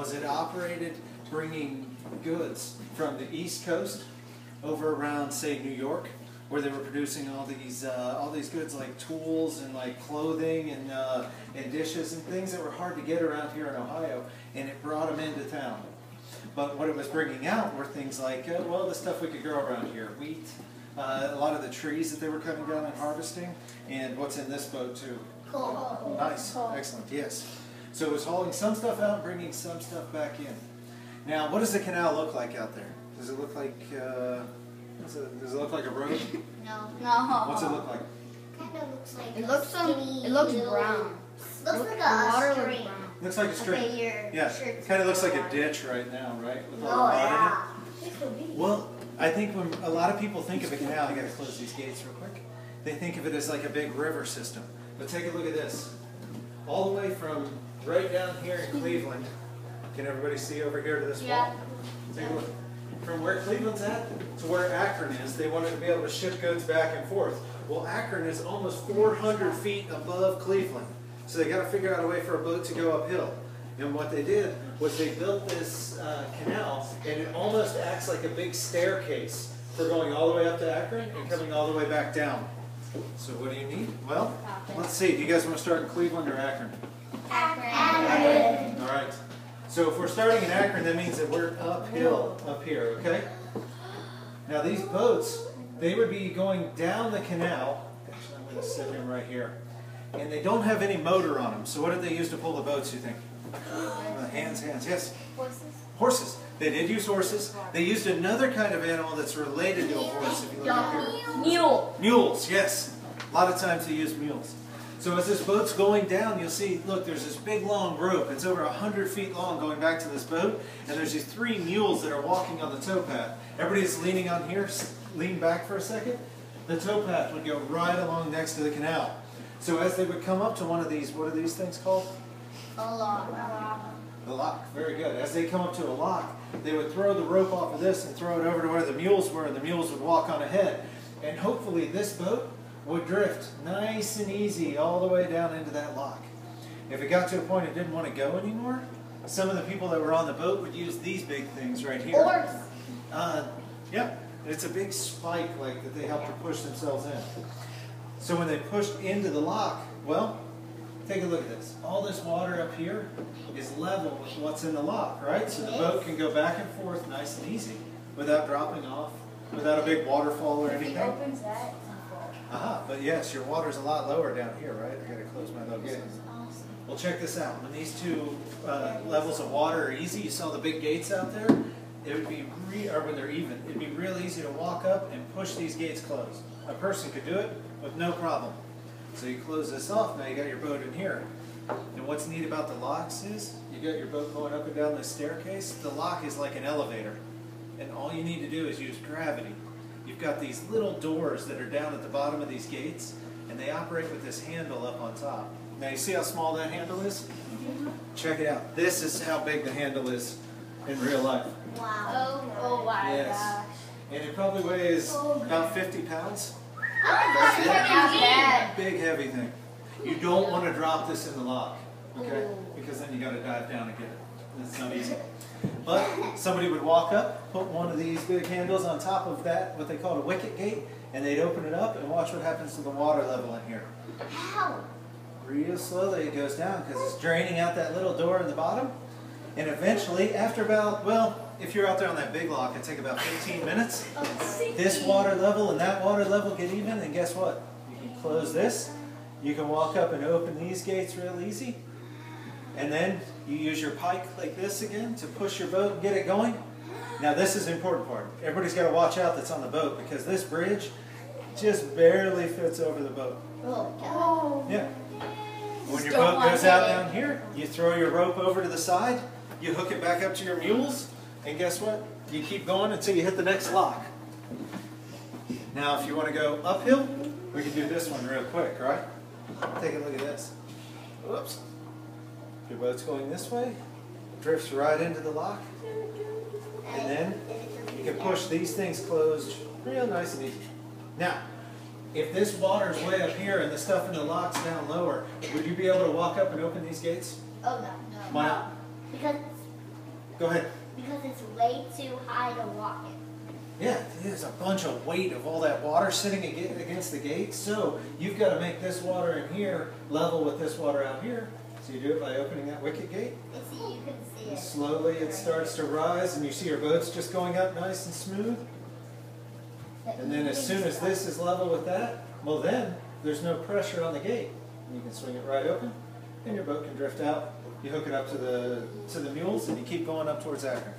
was it operated bringing goods from the East Coast over around, say, New York, where they were producing all these goods like tools and like clothing and dishes and things that were hard to get around here in Ohio, and it brought them into town. But what it was bringing out were things like, well, the stuff we could grow around here, wheat, a lot of the trees that they were cutting down and harvesting, and what's in this boat too. Coal. Nice, excellent, yes. So it was hauling some stuff out and bringing some stuff back in. Now, what does the canal look like out there? Does it look like, does it look like a road? No. What's it look like? Kind of looks like It looks brown. Looks like The a water stream. looks brown. Looks like a stream. Okay, your Yeah, shirt's kind of looks like a water. ditch right now, right? With all Oh, the mud yeah. in it. Well, I think when a lot of people think of a canal, I got to close these gates real quick. They think of it as like a big river system. But take a look at this. All the way from right down here in Cleveland. Can everybody see over here to this wall? Take a look. From where Cleveland's at to where Akron is, they wanted to be able to ship goods back and forth. Well, Akron is almost 400 feet above Cleveland. So they got to figure out a way for a boat to go uphill. And what they did was they built this canal, and it almost acts like a big staircase for going all the way up to Akron and coming all the way back down. So what do you need? Well, let's see. Do you guys want to start in Cleveland or Akron? Akron. All right. So if we're starting in Akron, that means that we're uphill up here, okay? Now these boats, they would be going down the canal. Actually, I'm going to set him right here. And they don't have any motor on them. So what did they use to pull the boats, you think? Hands, yes. Horses. Horses. They did use horses. They used another kind of animal that's related to a horse, if you look up here. Mule. Mules, yes. A lot of times they use mules. So as this boat's going down, you'll see, look, there's this big long rope. It's over 100 feet long going back to this boat. And there's these 3 mules that are walking on the towpath. Everybody's leaning on here. Lean back for a second. The towpath would go right along next to the canal. So as they would come up to one of these, what are these things called? A lock. The lock. Very good. As they come up to a lock, they would throw the rope off of this and throw it over to where the mules were, and the mules would walk on ahead. And hopefully this boat would drift nice and easy all the way down into that lock. If it got to a point it didn't want to go anymore, some of the people that were on the boat would use these big things right here. Horse. Yep. It's a big spike like that they help to push themselves in. So when they pushed into the lock, well, take a look at this. All this water up here is level with what's in the lock, right? So the boat can go back and forth nice and easy without dropping off, without a big waterfall or anything. Opens that. But yes, your water's a lot lower down here, right? I gotta close my little gate. Awesome. Well, check this out. When these two levels of water are easy, you saw the big gates out there? It would be, or when they're even, it'd be real easy to walk up and push these gates closed. A person could do it with no problem. So you close this off, now you got your boat in here. And what's neat about the locks is, you got your boat going up and down this staircase, the lock is like an elevator. And all you need to do is use gravity. You've got these little doors that are down at the bottom of these gates, and they operate with this handle up on top. Now you see how small that handle is? Check it out. This is how big the handle is in real life. Wow. Oh my Yes. gosh. And it probably weighs about 50 pounds. That's bad. Big heavy thing. You don't want to drop this in the lock, okay? Because then you got to dive down and get it. That's not easy. But somebody would walk up, put one of these big handles on top of that, what they call a wicket gate, and they'd open it up and watch what happens to the water level in here. How? Real slowly it goes down because it's draining out that little door in the bottom. And eventually, after about, well, if you're out there on that big lock, it'd take about 15 minutes. This water level and that water level get even, and guess what? You can close this. You can walk up and open these gates real easy. And then you use your pike like this again to push your boat and get it going. Now this is the important part. Everybody's got to watch out that's on the boat because this bridge just barely fits over the boat. Oh. Yeah. When your boat goes out down here, you throw your rope over to the side, you hook it back up to your mules, and guess what? You keep going until you hit the next lock. Now if you want to go uphill, we can do this one real quick, right? Take a look at this. Whoops. Your boat's going this way, drifts right into the lock, and then you can push these things closed real nice and easy. Now, if this water's way up here and the stuff in the lock's down lower, would you be able to walk up and open these gates? Oh no. Why not? Because Go ahead. Because it's way too high to walk it. Yeah, there's a bunch of weight of all that water sitting against the gate. So you've got to make this water in here level with this water out here. So you do it by opening that wicket gate. You can see And it. slowly it starts to rise, and you see your boats just going up nice and smooth. And then as soon as this is level with that, well then, there's no pressure on the gate. And you can swing it right open, and your boat can drift out. You hook it up to the mules, and you keep going up towards Akron.